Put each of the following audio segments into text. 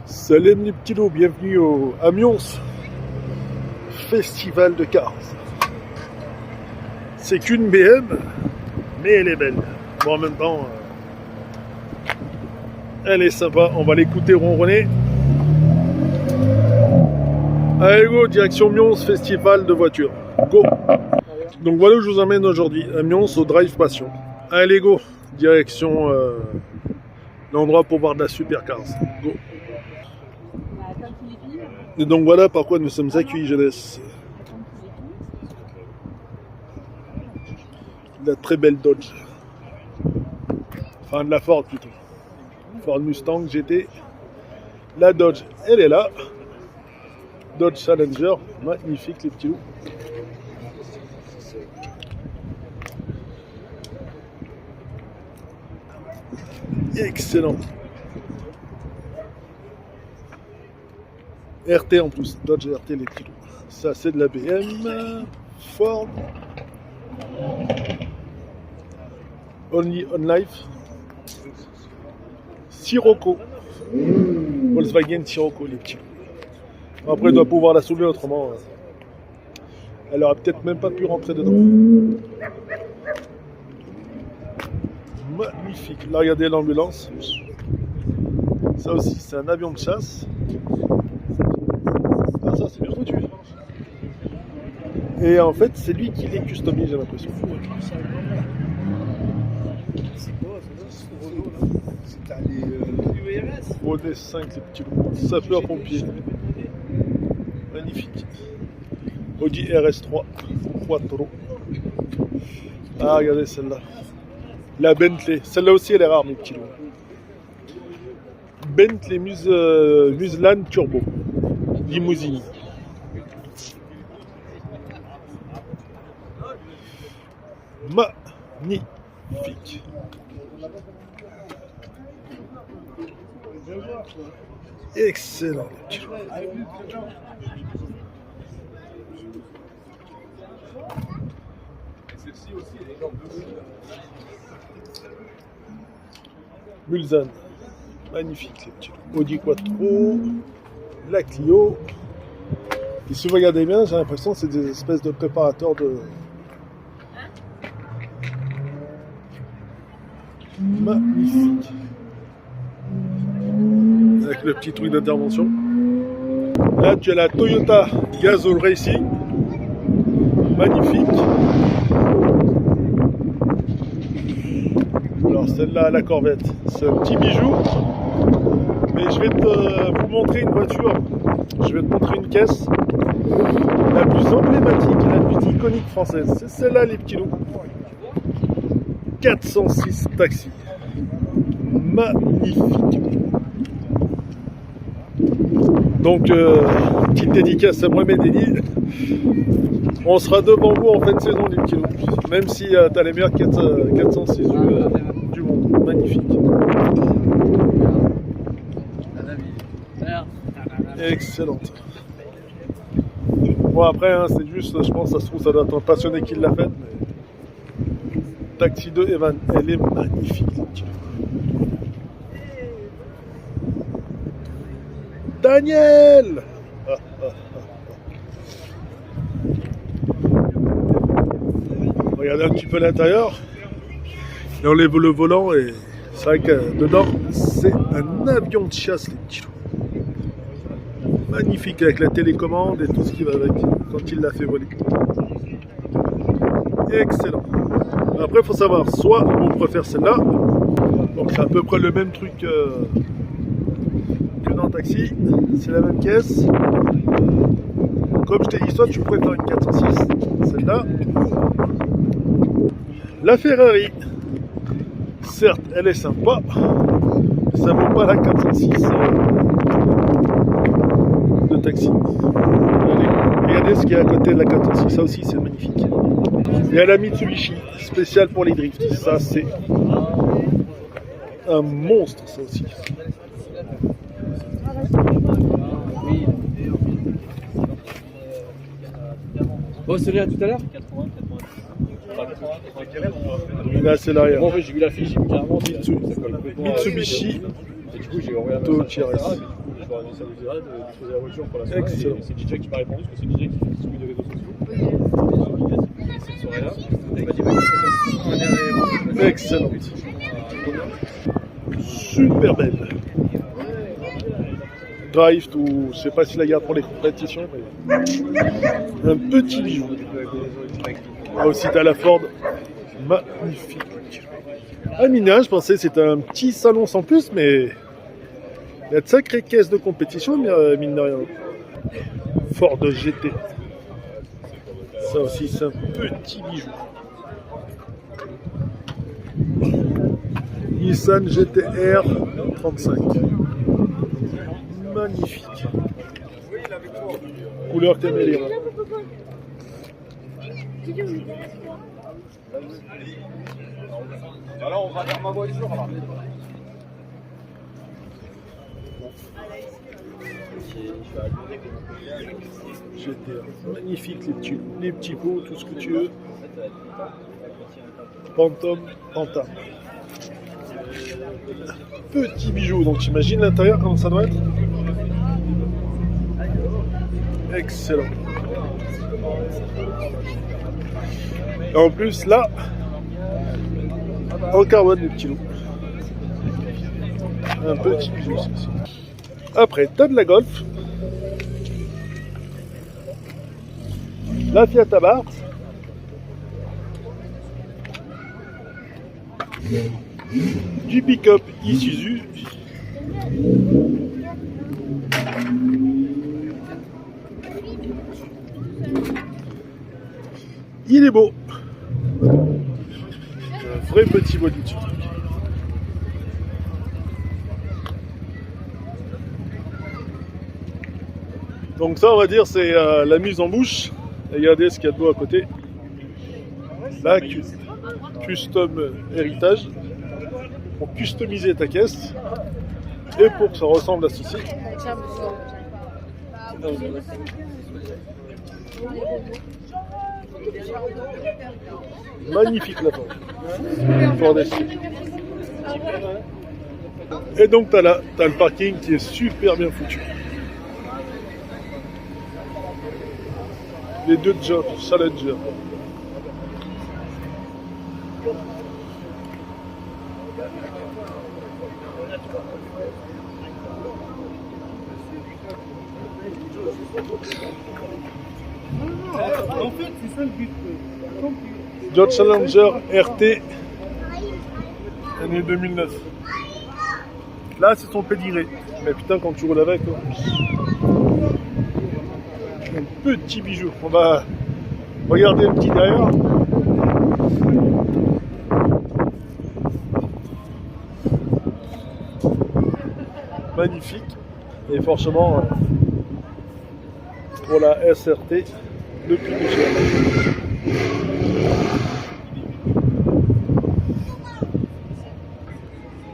Salut les petits loups, bienvenue au Amiens Festival de cars. C'est qu'une BM, mais elle est belle. Bon, en même temps, elle est sympa. On va l'écouter ronronner. Allez go, direction Amiens Festival de voitures. Go. Donc voilà où je vous emmène aujourd'hui. Amiens au Drive Passion. Allez go, direction l'endroit pour voir de la super cars. Go. Et donc voilà pourquoi nous sommes accueillis jeunesse. La très belle Dodge. Enfin de la Ford plutôt. Ford Mustang GT. La Dodge, elle est là. Dodge Challenger, magnifique les petits loups. Excellent. RT en plus, Dodge RT les petits loups. Ça c'est de la BM, Ford, Only on Life, Sirocco, Volkswagen Sirocco les petits loups. Après il doit pouvoir la soulever autrement. Elle aurait peut-être même pas pu rentrer dedans. Magnifique. Là regardez l'ambulance. Ça aussi c'est un avion de chasse. Ah ça c'est bien foutu. Et en fait c'est lui qui les customise j'ai l'impression. Rodé 5 les petits loups. Sapeur pompier. Magnifique. Audi RS3 Quattro. Ah regardez celle-là. La Bentley. Celle-là aussi elle est rare mes petits loups. Bentley Mulsanne Turbo. Limousine. Magnifique. Excellent. Mulsanne. Magnifique les petits. Audi Quattro. La Clio. Et si vous regardez bien, j'ai l'impression que c'est des espèces de préparateurs de... Magnifique. Avec le petit truc d'intervention. Là, tu as la Toyota Gazoo Racing. Magnifique. Alors celle-là, la Corvette, c'est un petit bijou. Mais je vais vous montrer une voiture. Je vais te montrer une caisse. La plus emblématique, la plus iconique française. C'est celle-là, les petits loups. 406 Taxi. Magnifique. Donc, petite dédicace à Mohamed Eni. On sera devant vous en fin de saison, les petits loups. Même si tu as les meilleurs 406 du monde. Magnifique. Excellente. Bon après, hein, c'est juste, je pense, ça se trouve, ça doit être un passionné qui l'a faite. Mais... Taxi 2 Evan, elle est magnifique. Daniel. Regardez un petit peu l'intérieur. Et on enlève le volant et c'est vrai que dedans, c'est un avion de chasse, les petits loups. Magnifique avec la télécommande et tout ce qui va avec quand il l'a fait voler. Excellent. Après, il faut savoir, soit on préfère celle-là, donc c'est à peu près le même truc que dans le taxi, c'est la même caisse. Comme je t'ai dit, soit tu préfères une 406, celle-là. La Ferrari, certes, elle est sympa, mais ça vaut pas la 406 de taxi. Regardez ce qu'il y a à côté de la 406, ça aussi c'est magnifique. Il y a la Mitsubishi, spéciale pour les drifts, ça c'est un monstre ça aussi. Bon, celui-là tout à l'heure. Là c'est l'arrière. Bon, en fait, j'ai vu la fiche, j'ai vu carrément Mitsubishi Toyo RS. sur un essai de Zérad, de la voiture pour la soirée. Excellent. Et c'est DJ qui m'a répondu, parce que c'est DJ qui fait suivi des réseaux sociaux. Cette soirée-là, il m'a dit on est Excellente. Super belle. Drive, tout, je sais pas si la garde pour les compétitions, mais un petit bijou. Ah aussi t'as la Ford, magnifique. Ah Mina, je pensais que c'était un petit salon sans plus, mais il y a de sacrées caisses de compétition, mine de rien. Ford GT. Ça aussi c'est un petit bijou. Nissan GT-R 35. Magnifique. Couleur caméléon. Alors on va faire ma voiture là. GT-R. Magnifique les petits pots, tout ce que tu veux. Phantom, Phantom. Petit bijou, donc t'imagines l'intérieur comment ça doit être? Excellent. Et en plus là, en carbone les petits loups. Un petit bijou aussi. Après, t'as de la Golf. La Fiat Abarth. Du pick-up Isuzu. Il est beau. Un vrai petit body dessus. Donc ça on va dire c'est la mise en bouche. Et regardez ce qu'il y a de beau à côté. La custom héritage. Pour customiser ta caisse et pour que ça ressemble à ceci. Magnifique la forme. Ford ST. Et donc t'as le parking qui est super bien foutu. Les deux Challenger. En fait, c'est ça le but. Dodge Challenger RT, année 2009. Là, c'est son pédigré. Mais putain, quand tu roules avec, un petit bijou. On va regarder le petit derrière. Magnifique. Et forcément, pour la SRT, le plus cher.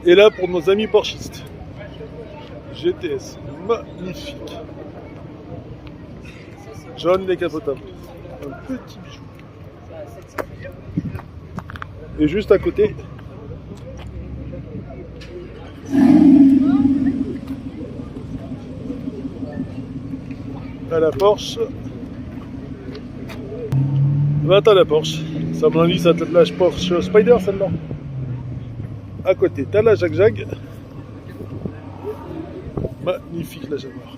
Et là, pour nos amis porchistes, GTS, magnifique. Jaune décapotable. Un petit bijou. Et juste à côté, à la Porsche. Va à la Porsche. Ça me dit ça la Porsche Spider celle-là. À côté, t'as la Jag. Magnifique la Jaguar.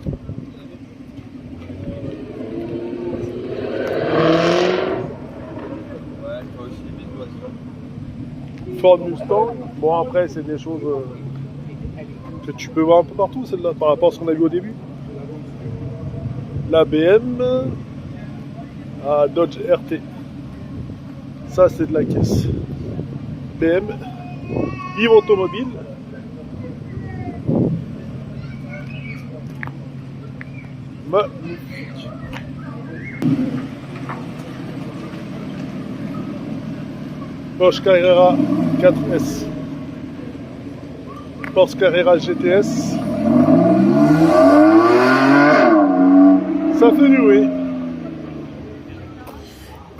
Ford Mustang. Bon après c'est des choses que tu peux voir un peu partout celle-là par rapport à ce qu'on a vu au début. La BM à Dodge RT. Ça c'est de la caisse. BM. Livre automobile. Magnifique. Porsche Carrera 4S. Porsche Carrera GTS. Ça fait du bruit.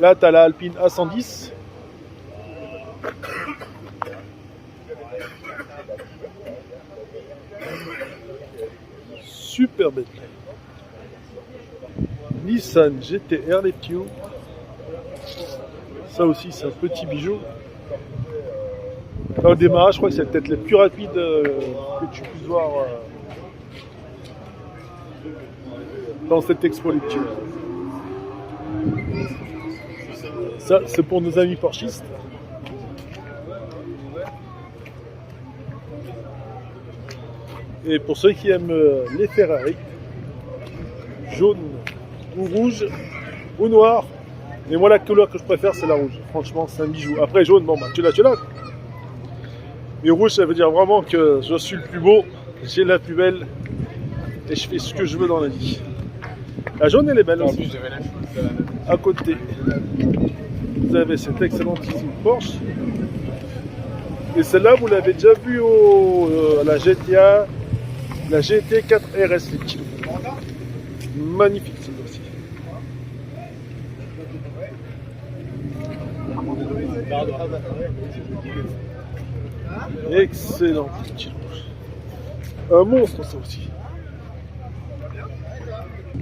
Là, tu as la Alpine A110. super belle. Nissan GTR, les petits hauts. Ça aussi, c'est un petit bijou. Là, au démarrage, je crois que c'est peut-être le plus rapide que tu puisses voir dans cette expo, les petits hauts. Ça, c'est pour nos amis porchistes. Et pour ceux qui aiment les Ferrari, jaune ou rouge ou noir. Et moi, la couleur que je préfère, c'est la rouge. Franchement, c'est un bijou. Après, jaune, bon, bah, tu l'as. Mais rouge, ça veut dire vraiment que je suis le plus beau, j'ai la plus belle et je fais ce que je veux dans la vie. La jaune, elle est belle aussi. À côté, vous avez cette excellentissime Porsche. Et celle-là, vous l'avez déjà vue à la GTA, la GT4 RS, les petits. Magnifique celle-là aussi. Excellent petit rouge. Un monstre ça aussi.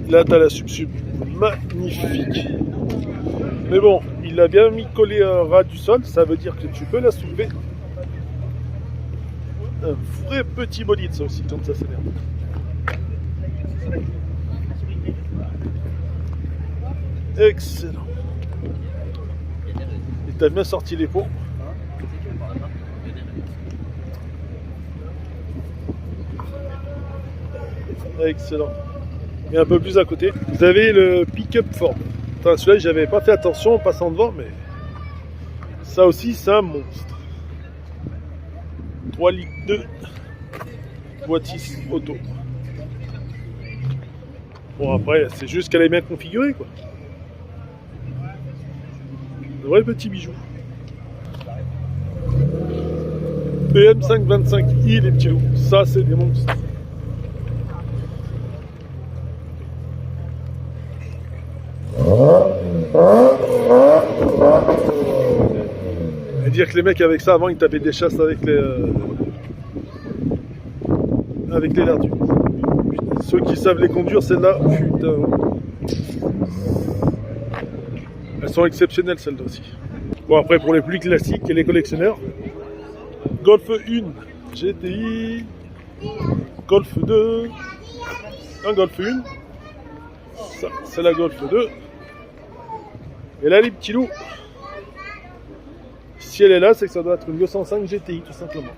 Là t'as la sub magnifique. Mais bon, il a bien mis collé un ras du sol, ça veut dire que tu peux la soulever. Un vrai petit bolide ça aussi, comme ça s'énerve. Excellent. Et t'as bien sorti les pots. Excellent. Et un peu plus à côté, vous avez le pick-up Ford. Enfin, celui-là, j'avais pas fait attention en passant devant, mais ça aussi, c'est un monstre. 3 litres 2, boîte 6 auto. Bon, après, c'est juste qu'elle est bien configurée, quoi. Un vrai petit bijou. BM525i, les petits loups. Ça, c'est des monstres. Et dire que les mecs avec ça avant ils tapaient des chasses avec les lardus. Ceux qui savent les conduire, celles-là, putain. Elles sont exceptionnelles celles-là aussi. Bon après pour les plus classiques et les collectionneurs, Golf 1 GTI, Golf 2, un Golf 1, ça c'est la Golf 2. Et là, les petits loups, si elle est là, c'est que ça doit être une 205 GTI, tout simplement.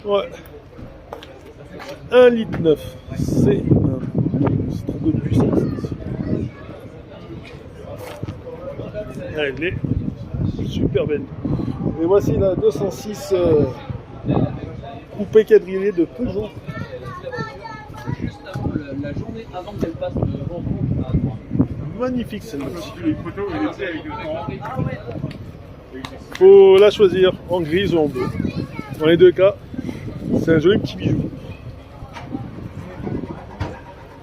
Ouais. 1,9 litre. C'est un monstre de puissance. Elle est super belle. Et voici la 206 coupé quadrillé de Peugeot. La journée avant qu'elle passe devant vous à droite. Magnifique celle-là. Faut la choisir en grise ou en bleu. Dans les deux cas, c'est un joli petit bijou.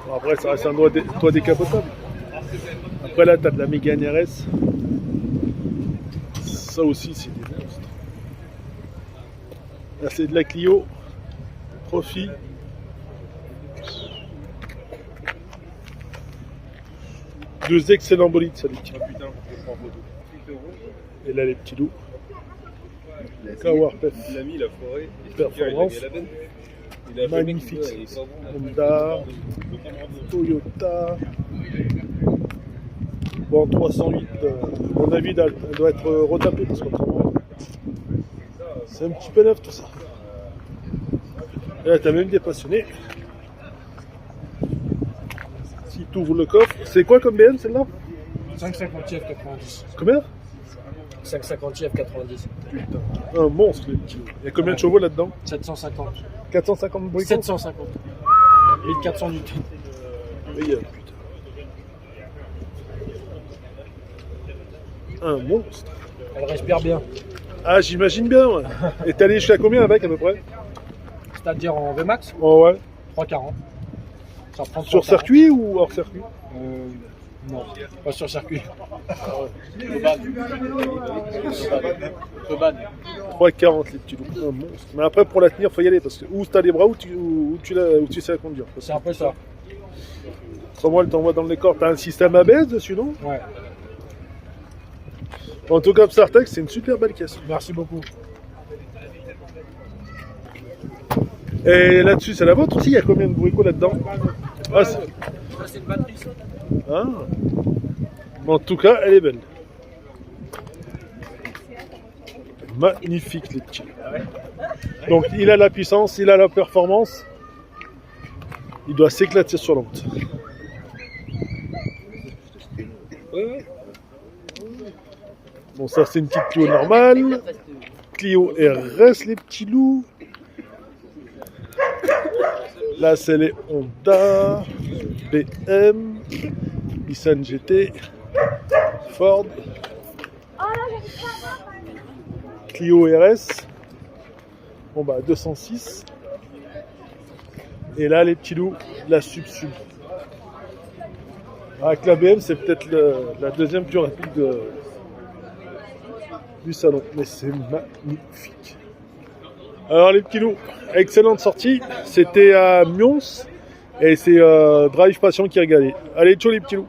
Bon, après, ça reste un toit décapotable. Après, là, tu as de la Mégane RS. Ça aussi, c'est des monstres. Là, c'est de la Clio. Profit. Deux excellents bolides, ça les petits. Et là les petits loups. Kawar Pef. Il a mis la forêt. Performance. Magnifique. Honda. Toyota. Bon 308. À mon avis elle doit être retapée parce qu'autrement c'est un petit peu neuf tout ça. Et là t'as même des passionnés. Si tu ouvres le coffre, c'est quoi comme BM celle-là? 550 F90. Combien? 550 F90. Putain, un monstre les petits. Il y a combien de chevaux là-dedans? 750. 450 bricot? 750. 1400 Newton. Oui, putain. Un monstre. Elle respire bien. Ah, j'imagine bien, ouais. Et t'es allé jusqu'à combien avec à peu près? C'est-à-dire en VMAX, Oh ouais. 340. Ça prend Sur 340. circuit ou hors circuit? Non, pas sur circuit. Toban. 3,40 les petits loups. Un monstre. Mais après, pour la tenir, faut y aller parce que ou t'as les bras ou tu sais la conduire. Parce C'est un peu ça. que moi, elle t'envoie dans le décor. T'as un système ABS dessus, non? Ouais. En tout cas, Startex, c'est une super belle caisse. Merci beaucoup. Et là-dessus, c'est la vôtre aussi. Il y a combien de bourricots là-dedans? Ah, Ça, c'est une batterie. Ça. ah. En tout cas, elle est belle. Magnifique les petits. Donc il a la puissance, il a la performance. Il doit s'éclater sur la route. Oui. Bon, ça c'est une petite Clio normale. Clio RS les petits loups. Là c'est les Honda, BM, Nissan GT, Ford, Clio RS. Bon bah 206. Et là les petits loups, la sub. Avec la BM c'est peut-être la deuxième plus rapide du salon. Mais c'est magnifique. Alors les petits loups, excellente sortie. C'était à Mions et c'est Drive Passion qui a régalé. Allez, ciao les petits loups.